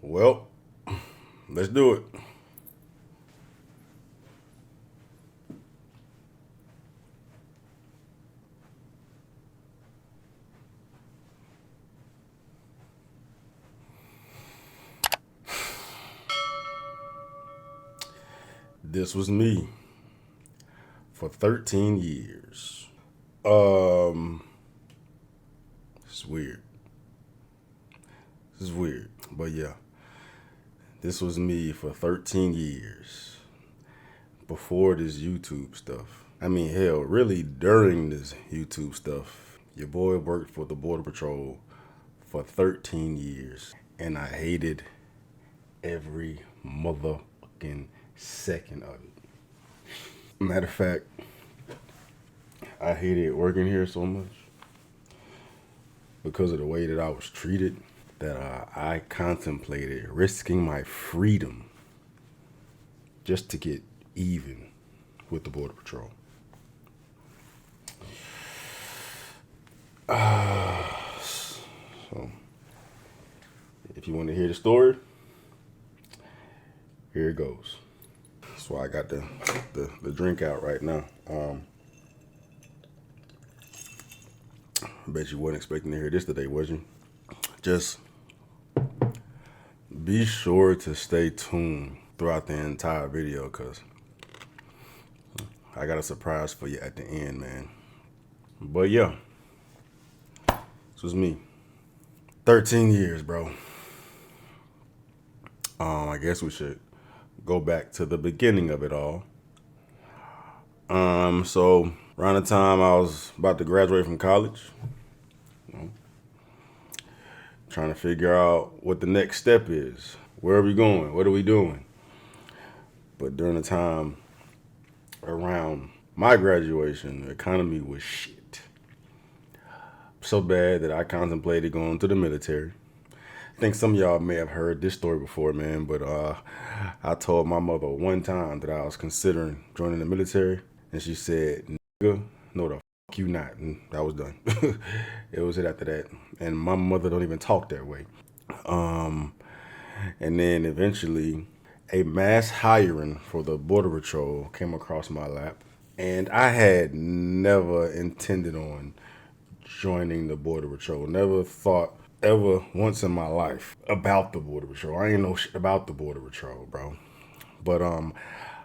Well, let's do it. This was me for 13 years. It's weird. This is weird. But yeah, this was me for 13 years before this YouTube stuff. I mean, hell, really during this YouTube stuff. Your boy worked for the Border Patrol for 13 years, and I hated every motherfucking second of it. Matter of fact, I hated working here so much because of the way that I was treated that I contemplated risking my freedom just to get even with the Border Patrol. So, if you want to hear the story, here it goes. That's why I got the drink out right now. I bet you wasn't expecting to hear this today, was you? Just be sure to stay tuned throughout the entire video, because I got a surprise for you at the end, man. But yeah, this was me. 13 years, bro. I guess we should go back to the beginning of it all. So around the time I was about to graduate from college, trying to figure out what the next step is. Where are we going? What are we doing? But during the time around my graduation, the economy was shit. So bad that I contemplated going to the military. I think some of y'all may have heard this story before, man, but I told my mother one time that I was considering joining the military, and she said, "Nigga, no the fuck you not," and that was done. It was it after that, and my mother don't even talk that way. And then eventually, a mass hiring for the Border Patrol came across my lap, and I had never intended on joining the Border Patrol. Never thought ever once in my life about the Border Patrol. I ain't know shit about the Border Patrol, bro. But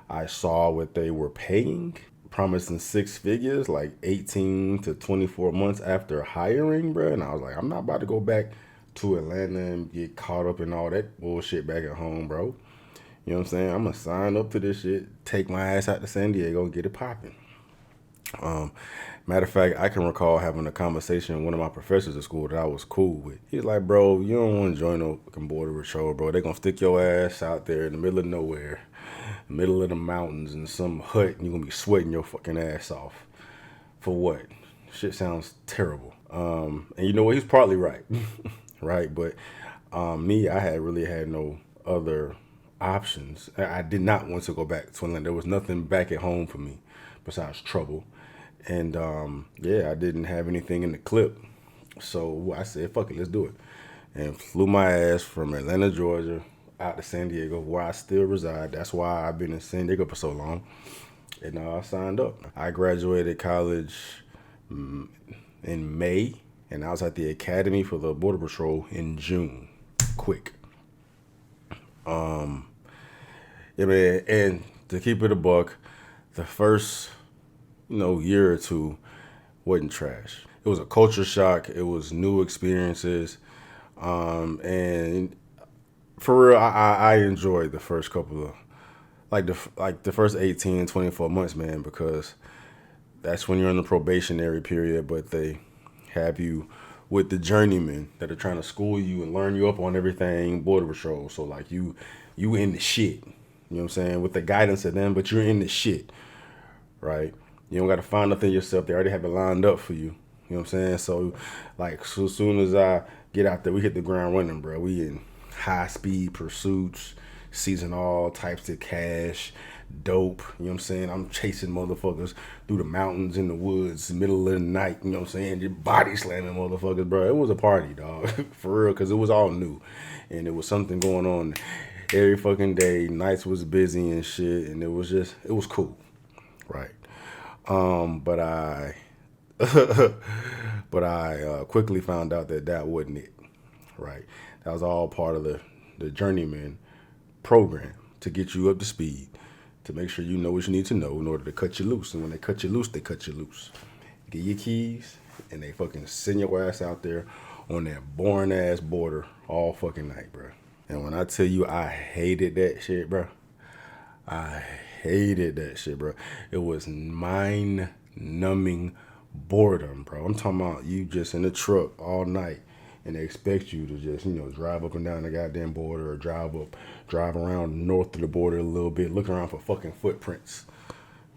I saw what they were paying, promising six figures, like 18 to 24 months after hiring, bro. And I was like, I'm not about to go back to Atlanta and get caught up in all that bullshit back at home, bro. You know what I'm saying? I'm gonna sign up to this shit, take my ass out to San Diego and get it popping. Matter of fact, I can recall having a conversation with one of my professors at school that I was cool with. He's like, "Bro, you don't want to join no fucking Border Patrol, bro. They're going to stick your ass out there in the middle of nowhere, middle of the mountains in some hut, and you're going to be sweating your fucking ass off. For what?" Shit sounds terrible. And you know what? He's partly right. Right? But me, I had really had no other options. I did not want to go back to Atlanta. There was nothing back at home for me besides trouble. And yeah, I didn't have anything in the clip. So I said, fuck it, let's do it. And flew my ass from Atlanta, Georgia, out to San Diego, where I still reside. That's why I've been in San Diego for so long. And I signed up. I graduated college in May, and I was at the academy for the Border Patrol in June. Quick. Yeah, man, and to keep it a buck, the first year or two wasn't trash. It was a culture shock. It was new experiences. And for real, I enjoyed the first couple of, the first 18, 24 months, man, because that's when you're in the probationary period, but they have you with the journeymen that are trying to school you and learn you up on everything Border Patrol. So like you in the shit, you know what I'm saying, with the guidance of them, but you're in the shit, right? You don't got to find nothing yourself. They already have it lined up for you. You know what I'm saying? So, so as soon as I get out there, we hit the ground running, bro. We in high-speed pursuits, seizing all types of cash, dope. You know what I'm saying? I'm chasing motherfuckers through the mountains in the woods, middle of the night. You know what I'm saying? Just body slamming motherfuckers, bro. It was a party, dog, for real, because it was all new, and it was something going on every fucking day. Nights was busy and shit, and it was cool, right? But I, but I quickly found out that wasn't it, right? That was all part of the journeyman program to get you up to speed, to make sure you know what you need to know in order to cut you loose. And when they cut you loose, they cut you loose. Get your keys, and they fucking send your ass out there on that boring ass border all fucking night, bro. And when I tell you I hated that shit, bro, I hated that shit, bro. It was mind-numbing boredom, bro. I'm talking about you just in the truck all night, and they expect you to just, drive up and down the goddamn border, or drive around north of the border a little bit, looking around for fucking footprints.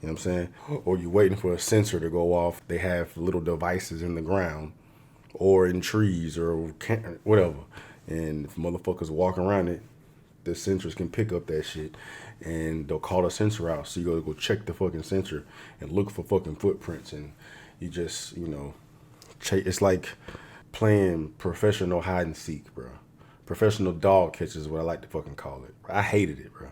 You know what I'm saying? Or you're waiting for a sensor to go off. They have little devices in the ground or in trees or whatever. And if motherfuckers walk around it, the sensors can pick up that shit, and they'll call the sensor out. So you gotta go check the fucking sensor and look for fucking footprints. And you just, it's like playing professional hide and seek, bro. Professional dog catch is what I like to fucking call it. I hated it, bro.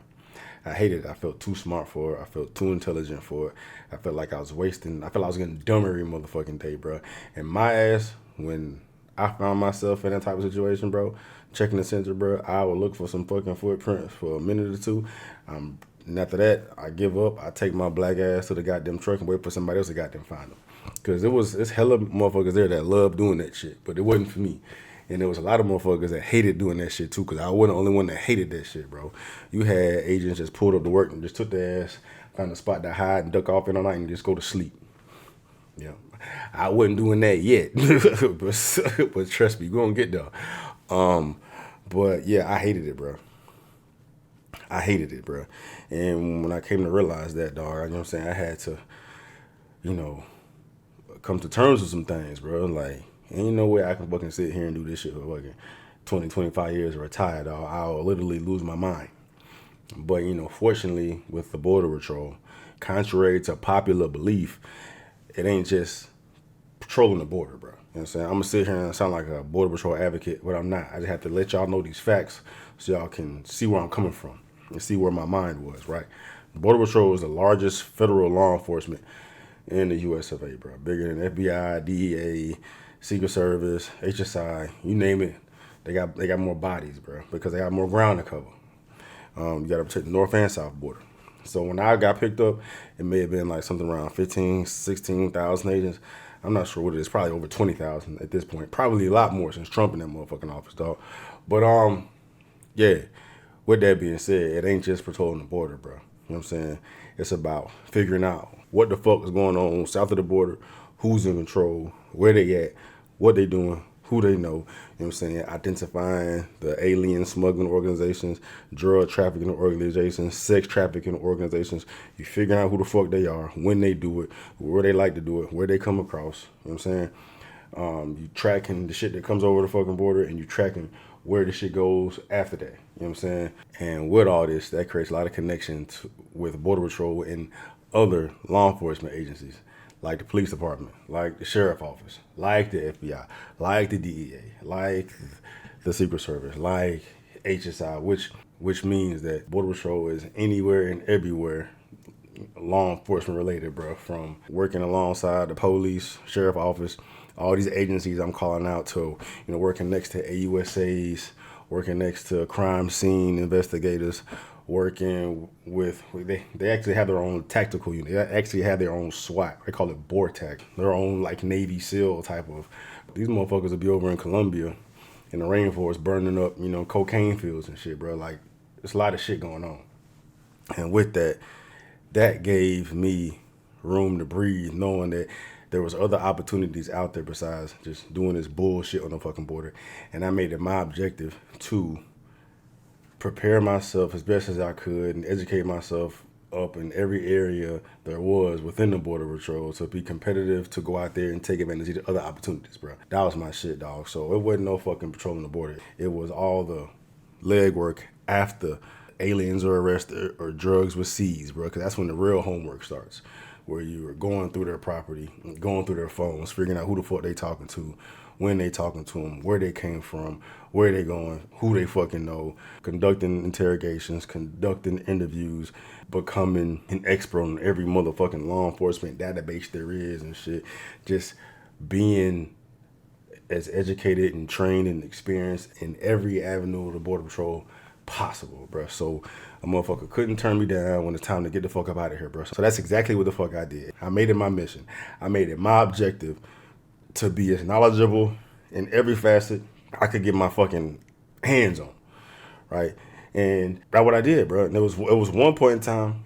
I hated it. I felt too smart for it. I felt too intelligent for it. I felt like I was wasting. I felt like I was getting dumb every motherfucking day, bro. And my ass, when I found myself in that type of situation, bro, checking the sensor, bro, I would look for some fucking footprints for a minute or two. And after that, I give up. I take my black ass to the goddamn truck and wait for somebody else to goddamn find them. Because it's hella motherfuckers there that love doing that shit, but it wasn't for me. And there was a lot of motherfuckers that hated doing that shit too, because I wasn't the only one that hated that shit, bro. You had agents just pulled up to work and just took their ass, found a spot to hide and duck off in all night and just go to sleep. Yeah, I wasn't doing that yet, but trust me, we're gonna get there. But yeah, I hated it, bro. I hated it, bro. And when I came to realize that, dog, you know what I'm saying, I had to, come to terms with some things, bro. Like, ain't no way I can fucking sit here and do this shit for fucking 20, 25 years and retire, dog. I'll literally lose my mind. But, fortunately, with the Border Patrol, contrary to popular belief, it ain't just patrolling the border, bro. You know what I'm saying? I'm going to sit here and sound like a Border Patrol advocate, but I'm not. I just have to let y'all know these facts so y'all can see where I'm coming from and see where my mind was, right? The Border Patrol is the largest federal law enforcement in the U.S. of A., bro. Bigger than FBI, DEA, Secret Service, HSI, you name it. They got more bodies, bro, because they got more ground to cover. You got to protect the north and south border. So when I got picked up, it may have been like something around 15, 16,000 agents. I'm not sure what it is. Probably over 20,000 at this point. Probably a lot more since Trump in that motherfucking office, dog. But yeah. With that being said, it ain't just patrolling the border, bro. You know what I'm saying? It's about figuring out what the fuck is going on south of the border, who's in control, where they at, what they doing, who they know. You know what I'm saying? Identifying the alien smuggling organizations, drug trafficking organizations, sex trafficking organizations. You figuring out who the fuck they are, when they do it, where they like to do it, where they come across. You know what I'm saying? You tracking the shit that comes over the fucking border, and you tracking where the shit goes after that. You know what I'm saying? And with all this, that creates a lot of connections with Border Patrol and other law enforcement agencies, like the police department, like the sheriff office, like the FBI, like the DEA, like the Secret Service, like HSI, which means that Border Patrol is anywhere and everywhere law enforcement related, bro. From working alongside the police, sheriff office, all these agencies I'm calling out to, working next to AUSAs, working next to crime scene investigators, working with, they actually have their own tactical unit. They actually have their own SWAT. They call it BORTAC. Their own like Navy SEAL type of. These motherfuckers will be over in Colombia in the rainforest burning up, cocaine fields and shit, bro. Like, there's a lot of shit going on. And with that gave me room to breathe, knowing that there was other opportunities out there besides just doing this bullshit on the fucking border. And I made it my objective to prepare myself as best as I could and educate myself up in every area there was within the Border Patrol to be competitive, to go out there and take advantage of the other opportunities, bro. That was my shit, dog. So it wasn't no fucking patrolling the border. It was all the legwork after aliens are arrested or drugs were seized, bro, because that's when the real homework starts, where you are going through their property, going through their phones, figuring out who the fuck they talking to, when they talking to them, where they came from, where they going, who they fucking know, conducting interrogations, conducting interviews, becoming an expert on every motherfucking law enforcement database there is and shit. Just being as educated and trained and experienced in every avenue of the Border Patrol possible, bro. So a motherfucker couldn't turn me down when it's time to get the fuck up out of here, bro. So that's exactly what the fuck I did. I made it my mission. I made it my objective to be as knowledgeable in every facet I could get my fucking hands on, right? And that's what I did, bro. And it was one point in time,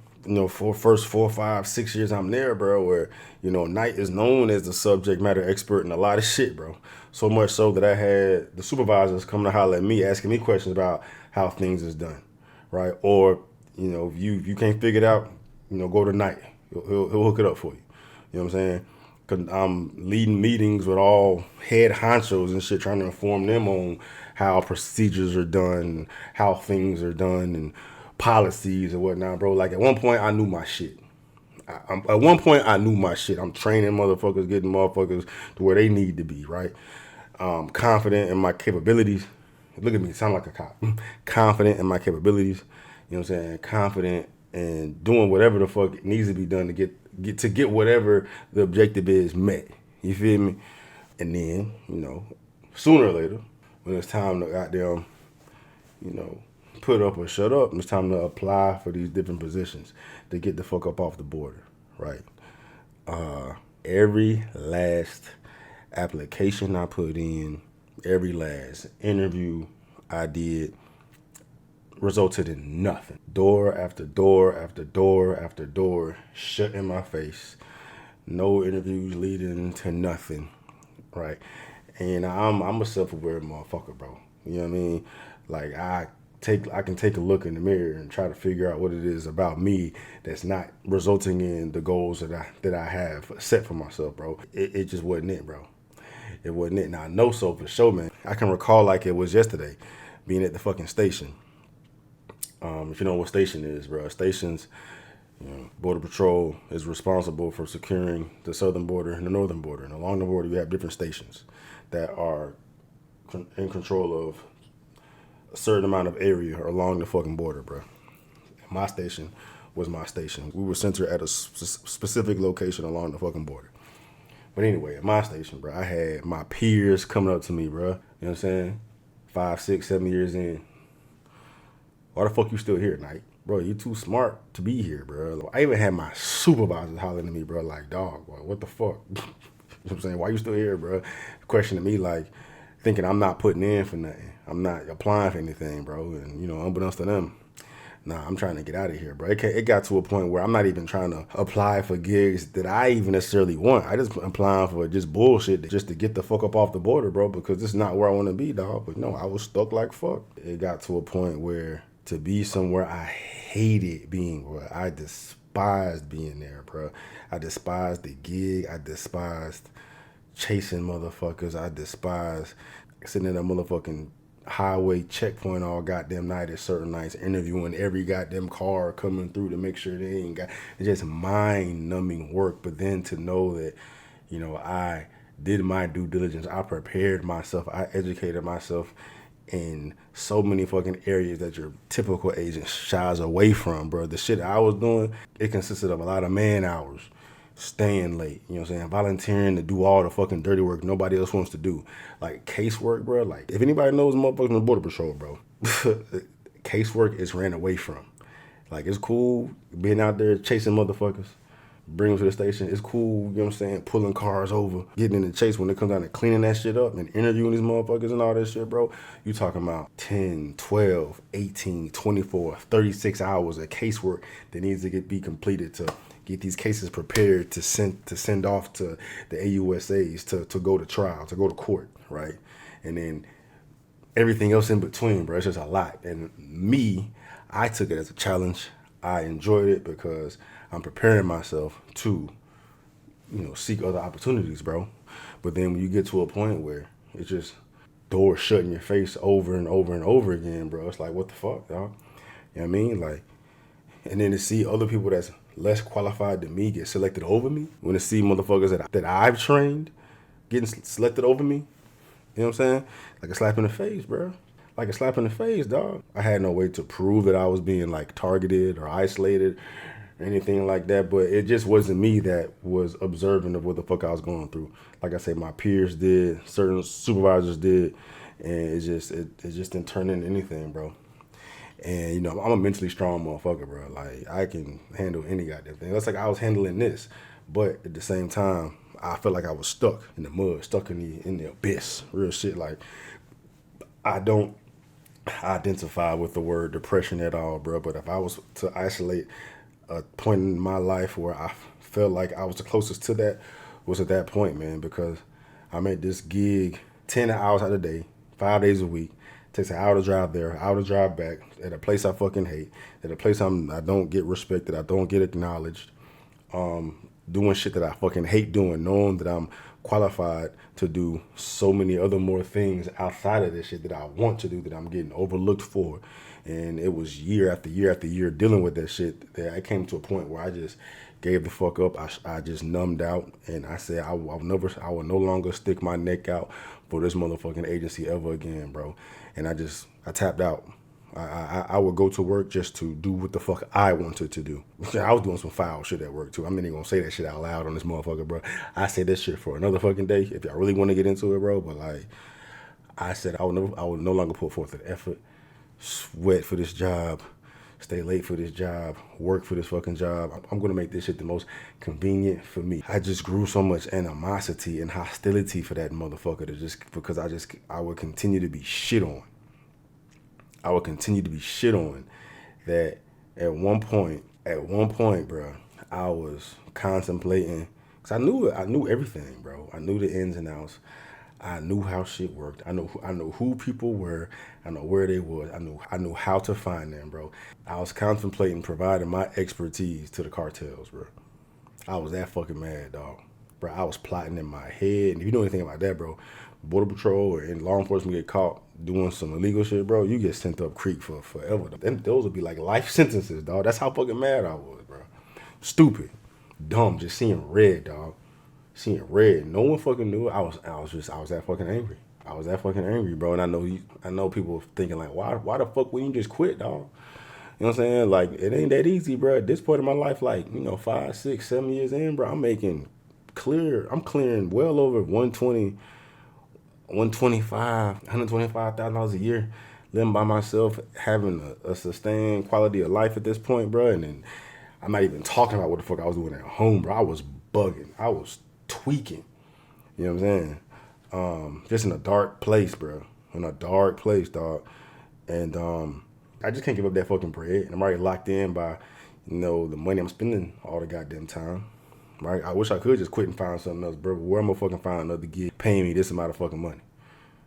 for first 4, 5, 6 years I'm there, bro, where, Knight is known as the subject matter expert in a lot of shit, bro. So much so that I had the supervisors coming to holler at me, asking me questions about how things is done, right? Or, if you can't figure it out, go to Knight. He'll hook it up for you. You know what I'm saying? Cause I'm leading meetings with all head honchos and shit, trying to inform them on how procedures are done, how things are done, and policies and whatnot, bro. Like at one point, I knew my shit. At one point, I knew my shit. I'm training motherfuckers, getting motherfuckers to where they need to be, right? Confident in my capabilities. Look at me, sound like a cop. Confident in my capabilities. You know what I'm saying? Confident in doing whatever the fuck needs to be done to get whatever the objective is met. You feel me? And then, sooner or later, when it's time to goddamn, put up or shut up, it's time to apply for these different positions to get the fuck up off the border, right? Every last application I put in, every last interview I did resulted in nothing. Door after door after door after door shut in my face. No interviews leading to nothing, right? And I'm a self-aware motherfucker, bro. You know what I mean? Like I can take a look in the mirror and try to figure out what it is about me that's not resulting in the goals that I have set for myself, bro. It just wasn't it, bro. It wasn't it. Now I know so for sure, man. I can recall like it was yesterday, being at the fucking station. If you know what station is, bro, stations, Border Patrol is responsible for securing the southern border and the northern border. And along the border, you have different stations that are in control of a certain amount of area along the fucking border, bro. My station was my station. We were centered at a specific location along the fucking border. But anyway, at my station, bro, I had my peers coming up to me, bro. You know what I'm saying? 5, 6, 7 years in. Why the fuck you still here, Knight? Bro, you too smart to be here, bro. I even had my supervisors hollering at me, bro, like, dog, boy, what the fuck? You know what I'm saying? Why you still here, bro? Questioning me, like, thinking I'm not putting in for nothing. I'm not applying for anything, bro. And, unbeknownst to them, nah, I'm trying to get out of here, bro. It got to a point where I'm not even trying to apply for gigs that I even necessarily want. I just applying for just bullshit just to get the fuck up off the border, bro, because this is not where I want to be, dog. But no, I was stuck like fuck. It got to a point where to be somewhere I hated being, bro. I despised being there, bro. I despised the gig. I despised chasing motherfuckers. I despised sitting in a motherfucking highway checkpoint all goddamn night at certain nights, interviewing every goddamn car coming through to make sure they ain't got. It's just mind-numbing work. But then to know that, I did my due diligence. I prepared myself. I educated myself in so many fucking areas that your typical agent shies away from, bro. The shit I was doing, it consisted of a lot of man hours, staying late, you know what I'm saying, volunteering to do all the fucking dirty work nobody else wants to do. Like casework, bro. Like if anybody knows motherfuckers in the Border Patrol, bro, casework is ran away from. Like it's cool being out there chasing motherfuckers, bring them to the station. It's cool, you know what I'm saying, pulling cars over, getting in the chase when it comes down to cleaning that shit up and interviewing these motherfuckers and all that shit, bro. You talking about 10, 12, 18, 24, 36 hours of casework that needs to be completed to get these cases prepared to send off to the AUSAs to go to trial, to go to court, right? And then everything else in between, bro. It's just a lot. And me, I took it as a challenge. I enjoyed it because I'm preparing myself to, seek other opportunities, bro. But then when you get to a point where it's just doors shut in your face over and over and over again, bro, it's like, what the fuck, dog? You know what I mean? Like, and then to see other people that's less qualified than me get selected over me, when to see motherfuckers that I've trained getting selected over me, you know what I'm saying? Like a slap in the face, bro. Like a slap in the face, dog. I had no way to prove that I was being like targeted or isolated or anything like that, but it just wasn't me that was observant of what the fuck I was going through. Like I said, my peers did, certain supervisors did, and it just didn't turn into anything, bro. And you know, I'm a mentally strong motherfucker, bro. Like I can handle any goddamn thing. That's like I was handling this, but at the same time, I felt like I was stuck in the mud, stuck in the abyss. Real shit. Like I don't identify with the word depression at all, bro. But if I was to isolate a point in my life where I felt like I was the closest to that, was at that point, man. Because I'm at this gig 10 hours out of the day, 5 days a week. Takes an hour to drive there, an hour to drive back, at a place I fucking hate, at a place I don't get respected, I don't get acknowledged, doing shit that I fucking hate doing, knowing that I'm qualified to do so many other more things outside of this shit that I want to do, that I'm getting overlooked for. And it was year after year after year dealing with that shit that I came to a point where I just gave the fuck up. I just numbed out, and I said I will no longer stick my neck out for this motherfucking agency ever again, bro. And I tapped out. I would go to work just to do what the fuck I wanted to do. I was doing some foul shit at work too. I'm not even gonna say that shit out loud on this motherfucker, bro. I say this shit for another fucking day if y'all really want to get into it, bro. But like I said, I would no longer put forth an effort, sweat for this job, stay late for this job, work for this fucking job. I'm gonna make this shit the most convenient for me. I just grew so much animosity and hostility for that motherfucker because I would continue to be shit on. I would continue to be shit on. That at one point, bro, I was contemplating, cause I knew everything, bro. I knew the ins and outs. I knew how shit worked. I know who people were. I know where they was. I knew how to find them, bro. I was contemplating providing my expertise to the cartels, bro. I was that fucking mad, dog. Bro, I was plotting in my head. And if you know anything about that, bro, Border Patrol or in law enforcement get caught doing some illegal shit, bro, you get sent up creek for forever. Those would be like life sentences, dog. That's how fucking mad I was, bro. Stupid. Dumb. Just seeing red, dog. Seeing red. No one fucking knew. I was that fucking angry. I was that fucking angry, bro. And I know people thinking like, why the fuck wouldn't you just quit, dog? You know what I'm saying? Like, it ain't that easy, bro. At this point in my life, like, 5, 6, 7 years in, bro, I'm clearing well over 120, 125, $125,000 a year, living by myself, having a sustained quality of life at this point, bro. And then I'm not even talking about what the fuck I was doing at home, bro. I was bugging. I was tweaking. You know what I'm saying? Just in a dark place, bro. In a dark place, dog. And I just can't give up that fucking bread. And I'm already locked in by, the money I'm spending all the goddamn time. Right? I wish I could just quit and find something else, bro. But where am I fucking find another gig paying me this amount of fucking money?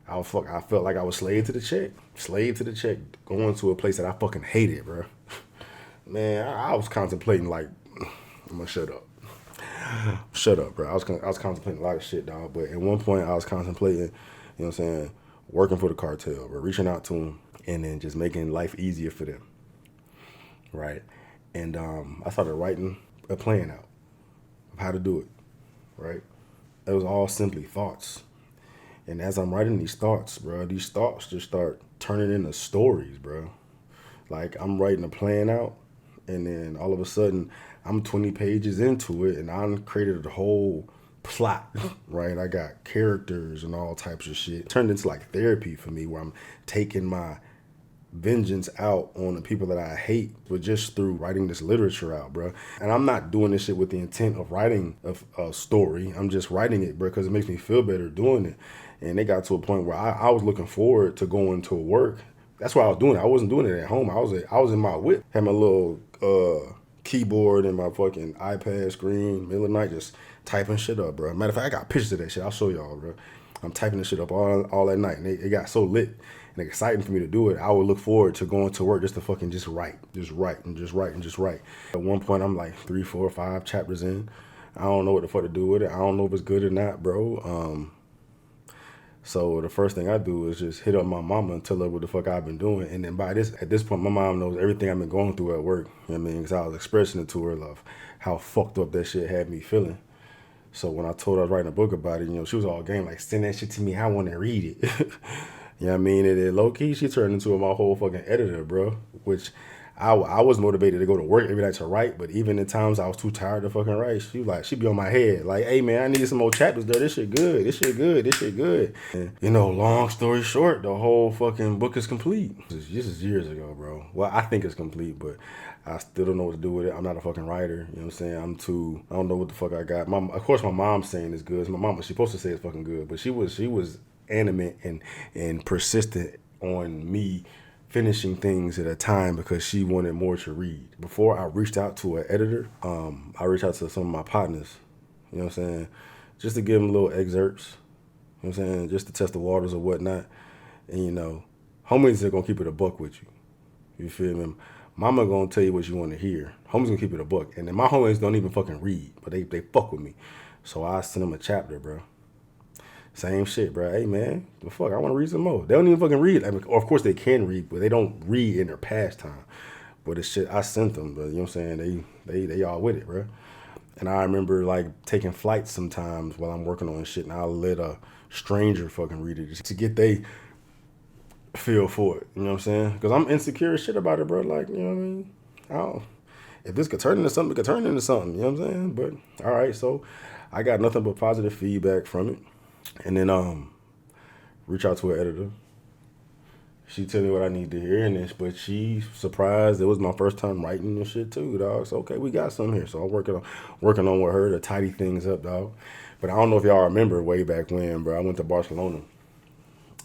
I felt like I was slave to the check. Going to a place that I fucking hated, bro. Man, I was contemplating like, I'm gonna shut up. Shut up, bro. I was contemplating a lot of shit, dog. But at one point, I was contemplating, you know what I'm saying, working for the cartel, bro, reaching out to them, and then just making life easier for them, right? And I started writing a plan out of how to do it, right? It was all simply thoughts. And as I'm writing these thoughts, bro, these thoughts just start turning into stories, bro. Like, I'm writing a plan out, and then all of a sudden, I'm 20 pages into it, and I created a whole plot, right? I got characters and all types of shit. It turned into like therapy for me, where I'm taking my vengeance out on the people that I hate, but just through writing this literature out, bro. And I'm not doing this shit with the intent of writing a story. I'm just writing it, bro, because it makes me feel better doing it. And it got to a point where I was looking forward to going to work. That's why I was doing it. I wasn't doing it at home. I was in my whip, had my little keyboard and my fucking iPad screen, middle of the night, just typing shit up, bro. Matter of fact, I got pictures of that shit. I'll show y'all, bro. I'm typing this shit up all that night, and it got so lit and exciting for me to do it. I would look forward to going to work just to fucking just write. At one point, I'm like 3, 4, 5 chapters in. I don't know what the fuck to do with it. I don't know if it's good or not, bro. So the first thing I do is just hit up my mama and tell her what the fuck I've been doing. And then at this point, my mom knows everything I've been going through at work. You know what I mean? Because I was expressing it to her of how fucked up that shit had me feeling. So when I told her I was writing a book about it, she was all game like, send that shit to me. I want to read it. You know what I mean? And then low key, she turned into my whole fucking editor, bro. Which I was motivated to go to work every night to write, but even in times I was too tired to fucking write, she'd be on my head. Like, hey man, I need some more chapters there. This shit good. This shit good. This shit good. And, long story short, the whole fucking book is complete. This is years ago, bro. Well, I think it's complete, but I still don't know what to do with it. I'm not a fucking writer. You know what I'm saying? I don't know what the fuck I got. Of course, my mom's saying it's good. My mama, she's supposed to say it's fucking good, but she was animate and persistent on me finishing things at a time because she wanted more to read. Before I reached out to an editor, I reached out to some of my partners, you know what I'm saying, just to give them little excerpts, you know what I'm saying, just to test the waters or whatnot. And, homies are going to keep it a buck with you. You feel me? Mama going to tell you what you want to hear. Homies going to keep it a buck. And then my homies don't even fucking read, but they fuck with me. So I send them a chapter, bro. Same shit, bro. Hey, man, the fuck, I want to read some more. They don't even fucking read. I mean, of course they can read, but they don't read in their pastime. But it's shit I sent them, but you know what I'm saying? They all with it, bro. And I remember like taking flights sometimes while I'm working on shit, and I'll let a stranger fucking read it just to get they feel for it. You know what I'm saying? Because I'm insecure as shit about it, bro. Like, you know what I mean? If this could turn into something, it could turn into something. You know what I'm saying? But all right, so I got nothing but positive feedback from it. And then reach out to her editor. She tell me what I need to hear, but she surprised it was my first time writing and shit too, dog. So okay, we got some here. So I'm working on with her to tidy things up, dog. But I don't know if y'all remember way back when, bro. I went to Barcelona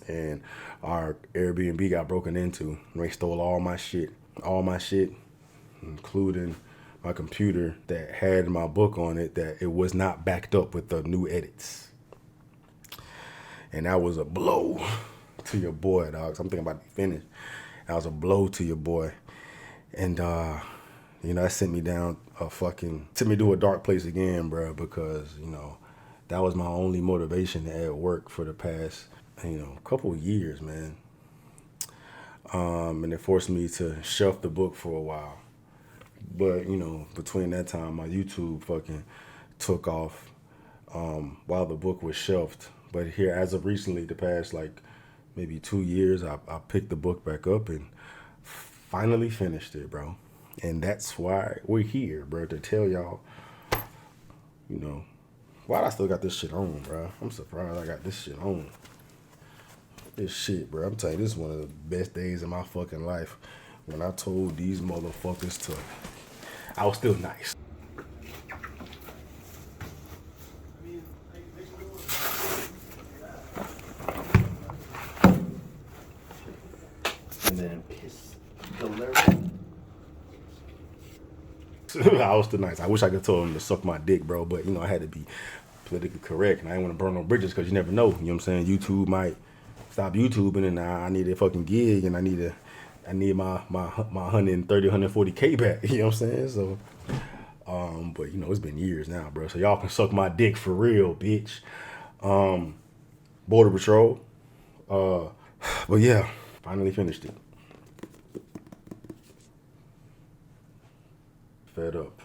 and our Airbnb got broken into. They stole all my shit, including my computer that had my book on it that it was not backed up with the new edits. And that was a blow to your boy, dog. So I'm thinking about to finish. That was a blow to your boy. And, that sent me down sent me to a dark place again, bro, because, that was my only motivation at work for the past, couple of years, man. And it forced me to shelf the book for a while. But, between that time, my YouTube fucking took off while the book was shelved. But here, as of recently, the past like maybe 2 years, I picked the book back up and finally finished it, bro. And that's why we're here, bro, to tell y'all, why I still got this shit on, bro. I'm surprised I got this shit on. This shit, bro. I'm telling you, this is one of the best days of my fucking life. When I told these motherfuckers I was still nice. And then piss I was still nice. I wish I could tell them to suck my dick, bro. But, I had to be politically correct. And I didn't want to burn no bridges because you never know. You know what I'm saying? YouTube might stop YouTubing and I need a fucking gig and I need my 130, 140K back. You know what I'm saying? So, but, it's been years now, bro. So y'all can suck my dick for real, bitch. Border Patrol. But yeah, finally finished it. Fed Up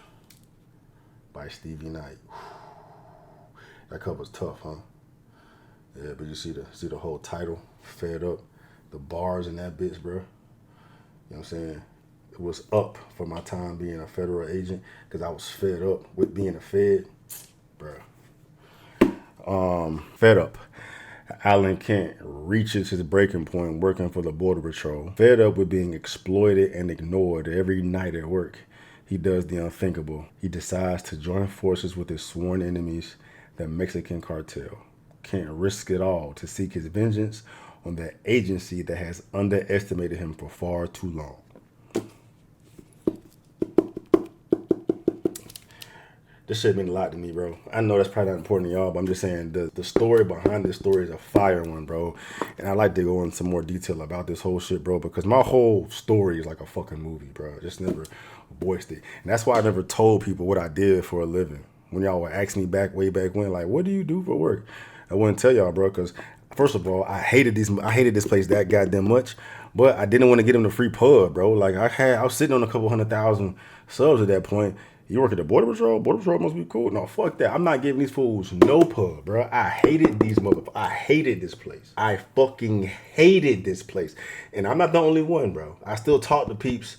by Stevie Knight. That cover's tough, huh? Yeah, but you see the whole title, Fed Up, the bars in that bitch, bro. You know what I'm saying? It was up for my time being a federal agent because I was fed up with being a Fed, bro. Fed Up. Alan Kent reaches his breaking point working for the Border Patrol. Fed up with being exploited and ignored every night at work, he does the unthinkable. He decides to join forces with his sworn enemies, the Mexican cartel. Kent risks it all to seek his vengeance on the agency that has underestimated him for far too long. This shit mean a lot to me, bro. I know that's probably not important to y'all, but I'm just saying the story behind this story is a fire one, bro. And I'd like to go into some more detail about this whole shit, bro, because my whole story is like a fucking movie, bro. I just never voiced it. And that's why I never told people what I did for a living. When y'all would ask me way back when, like, what do you do for work? I wouldn't tell y'all, bro, because first of all, I hated this place that goddamn much, but I didn't want to get them the free pub, bro. Like I was sitting on a couple 100,000 subs at that point. You work at the Border Patrol? Border Patrol must be cool. No, fuck that. I'm not giving these fools no pub, bro. I hated these motherfuckers. I hated this place. I fucking hated this place. And I'm not the only one, bro. I still talk to peeps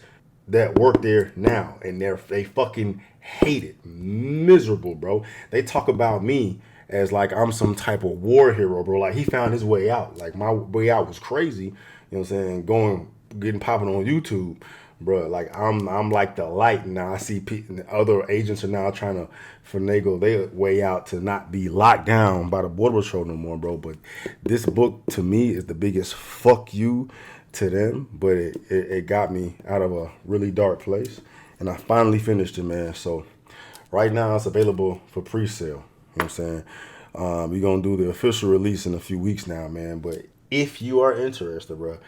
that work there now, and they fucking hate it. Miserable, bro. They talk about me as like I'm some type of war hero, bro. Like he found his way out. Like my way out was crazy. You know what I'm saying? Getting popping on YouTube. Bro, like I'm like the light now. I see other agents are now trying to finagle their way out to not be locked down by the Border Patrol no more, bro. But this book to me is the biggest fuck you to them. But it got me out of a really dark place, and I finally finished it, man. So right now it's available for pre-sale. You know what I'm saying? We're gonna do the official release in a few weeks now, man. But if you are interested, bro,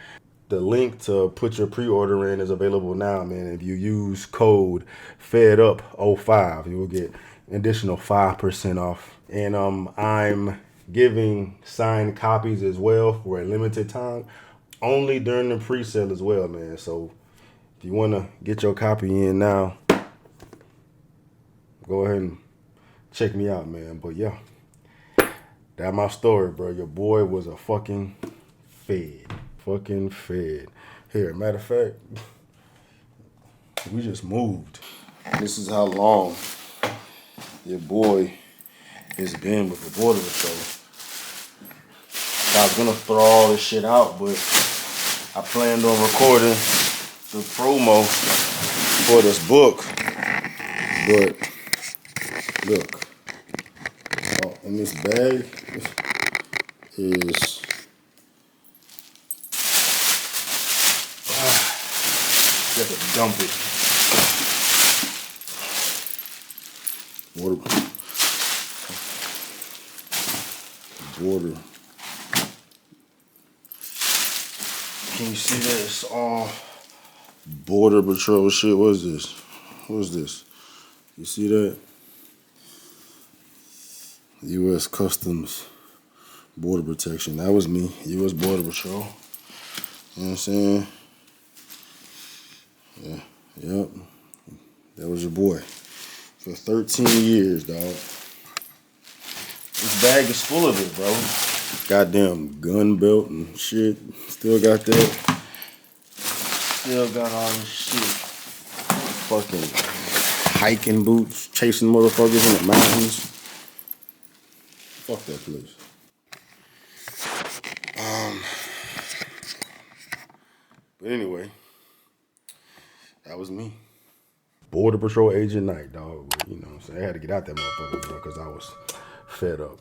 the link to put your pre-order in is available now, man. If you use code FEDUP05, you will get an additional 5% off. And I'm giving signed copies as well for a limited time, only during the pre-sale as well, man. So if you want to get your copy in now, go ahead and check me out, man. But yeah, that's my story, bro. Your boy was a fucking fed. Fucking fed. Here, matter of fact, we just moved. This is how long your boy has been with the Border Patrol. I was gonna throw all this shit out, but I planned on recording the promo for this book. But look, in this bag is you have to dump it. Border. Can you see that? It's all Border Patrol shit. What is this? What is this? You see that? U.S. Customs Border Protection. That was me. U.S. Border Patrol. You know what I'm saying? Yeah. Yep. That was your boy. For 13 years, dog. This bag is full of it, bro. Goddamn gun belt and shit. Still got that. Still got all this shit. Fucking hiking boots, chasing motherfuckers in the mountains. Fuck that place. But anyway, that was me. Border Patrol Agent Night, dog. You know what I'm saying? I had to get out that motherfucker, bro, because I was fed up.